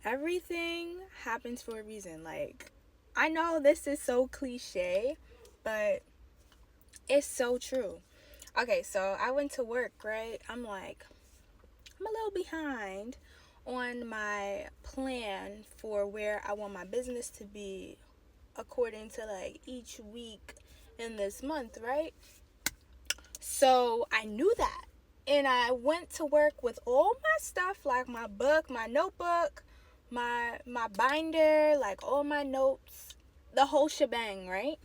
everything happens for a reason. Like, I know this is so cliche, but it's so true. Okay, so I went to work, right? I'm a little behind on my plan for where I want my business to be according to like each week in this month, right? So I knew that. And I went to work with all my stuff, like my book, my notebook, my binder, like all my notes, the whole shebang, right?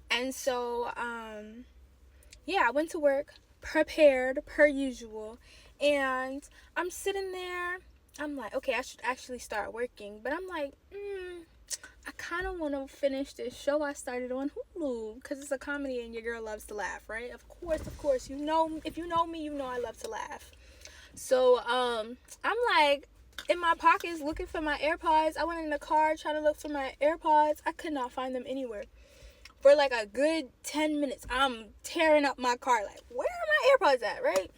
And so yeah, I went to work prepared per usual, and I'm sitting there. I'm like, okay, I should actually start working, but I'm like, I kind of want to finish this show I started on Hulu because it's a comedy and your girl loves to laugh, right? Of course, you know, if you know me, you know I love to laugh. So I'm like in my pockets looking for my AirPods. I went in the car trying to look for my AirPods. I could not find them anywhere. For like a good 10 minutes, I'm tearing up my car like, where are my AirPods at, right?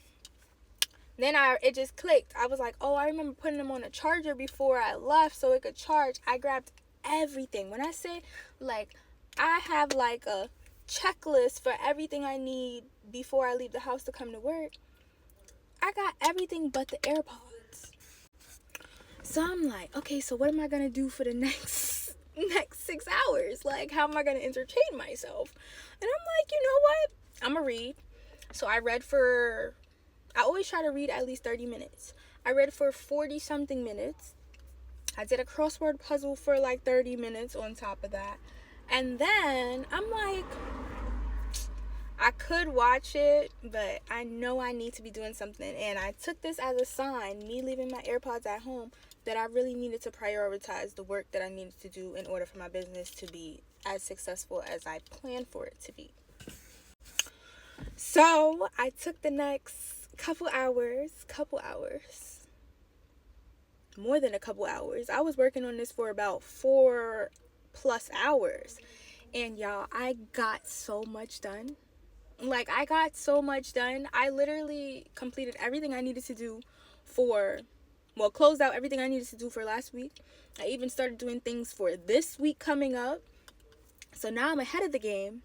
Then it just clicked. I was like, oh, I remember putting them on a charger before I left so it could charge. I grabbed everything. When I say, like, I have like a checklist for everything I need before I leave the house to come to work, I got everything but the AirPods. So I'm like, okay, so what am I gonna do for the next 6 hours? Like, how am I gonna entertain myself? And I'm like, you know what? I'm gonna read. So I always try to read at least 30 minutes. I read for 40 something minutes. I did a crossword puzzle for like 30 minutes on top of that. And then I'm like, I could watch it, but I know I need to be doing something. And I took this as a sign, me leaving my AirPods at home, that I really needed to prioritize the work that I needed to do in order for my business to be as successful as I planned for it to be. So I took the next couple hours, more than a couple hours. I was working on this for about 4+ hours. And y'all, I got so much done. Like, I got so much done. I literally completed everything I needed to do closed out everything I needed to do for last week. I even started doing things for this week coming up. So now I'm ahead of the game.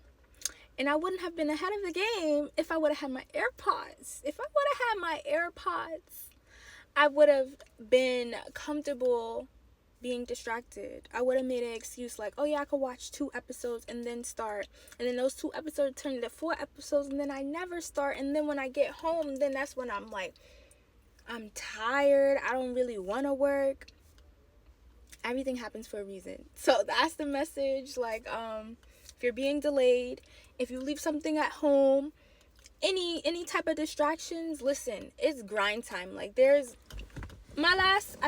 And I wouldn't have been ahead of the game if I would have had my AirPods. If I would have had my AirPods, I would have been comfortable being distracted. I would have made an excuse like, oh yeah, I could watch 2 episodes and then start. And then those 2 episodes turn into 4 episodes and then I never start. And then when I get home, then that's when I'm like, I'm tired. I don't really want to work. Everything happens for a reason. So that's the message. Like, if you're being delayed, if you leave something at home, any type of distractions, listen, it's grind time. Like, I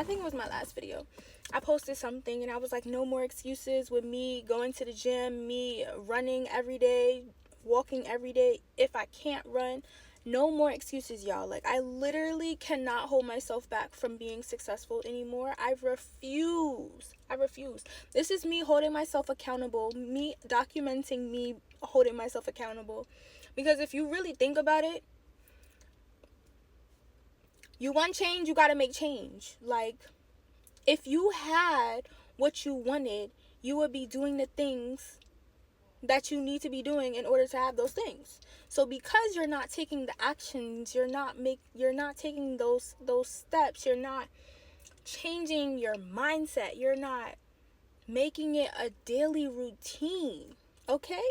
think it was my last video, I posted something and I was like, no more excuses with me going to the gym, me running every day, walking every day. If I can't run, no more excuses, y'all. Like, I literally cannot hold myself back from being successful anymore. I refuse. This is me holding myself accountable, me documenting me holding myself accountable. Because if you really think about it, you want change, you got to make change. Like, if you had what you wanted, you would be doing the things that you need to be doing in order to have those things. So because you're not taking the actions, you're not taking those steps, you're not changing your mindset, you're not making it a daily routine, okay?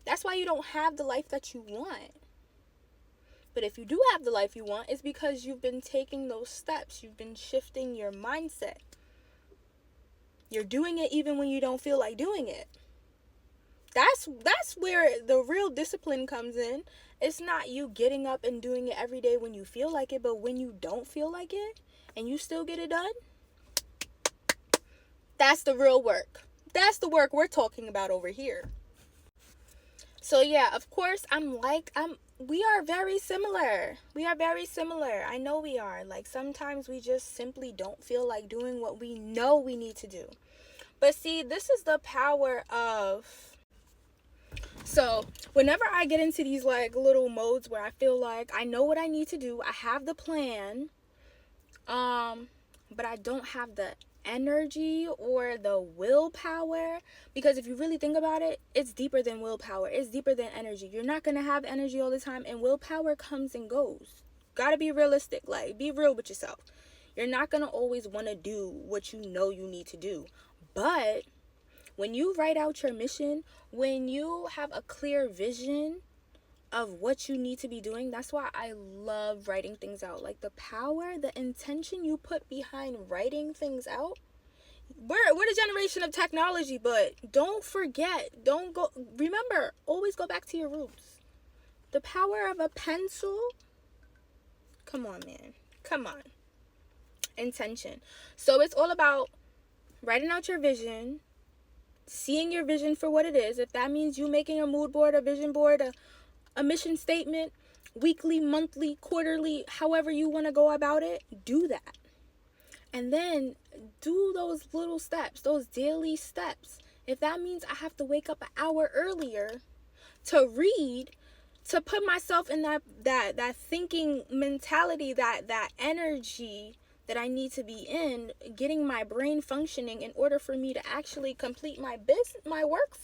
That's why you don't have the life that you want. But if you do have the life you want, it's because you've been taking those steps. You've been shifting your mindset. You're doing it even when you don't feel like doing it. That's where the real discipline comes in. It's not you getting up and doing it every day when you feel like it, but when you don't feel like it and you still get it done, that's the real work. That's the work we're talking about over here. So yeah, of course, we are very similar. I know we are. Like, sometimes we just simply don't feel like doing what we know we need to do. But see, this is the power of... So, whenever I get into these, like, little modes where I feel like I know what I need to do, I have the plan, but I don't have the energy or the willpower. Because if you really think about it, it's deeper than willpower. It's deeper than energy. You're not going to have energy all the time, and willpower comes and goes. Gotta be realistic. Like, be real with yourself. You're not going to always want to do what you know you need to do. But when you write out your mission, when you have a clear vision of what you need to be doing, that's why I love writing things out. Like, the power, the intention you put behind writing things out. We're the generation of technology, but don't forget, remember, always go back to your roots. The power of a pencil. Come on, man. Come on. Intention. So it's all about writing out your vision, seeing your vision for what it is. If that means you making a mood board, a vision board, a mission statement, weekly, monthly, quarterly, however you want to go about it, do that. And then do those little steps, those daily steps. If that means I have to wake up an hour earlier to read, to put myself in that thinking mentality, that energy that I need to be in, getting my brain functioning in order for me to actually complete my work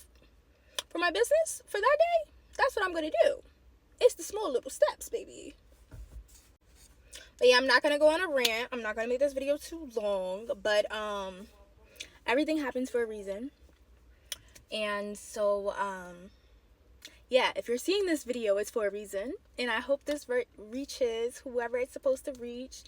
for my business for that day, that's what I'm going to do. It's the small little steps, baby. But yeah, I'm not going to go on a rant. I'm not going to make this video too long. But everything happens for a reason. And so, yeah, if you're seeing this video, it's for a reason. And I hope this reaches whoever it's supposed to reach.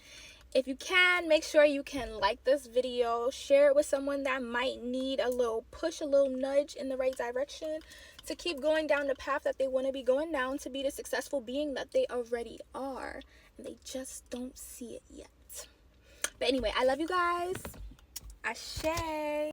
If you can, make sure you can like this video. Share it with someone that might need a little push, a little nudge in the right direction to keep going down the path that they want to be going down, to be the successful being that they already are. And they just don't see it yet. But anyway, I love you guys. Ashe.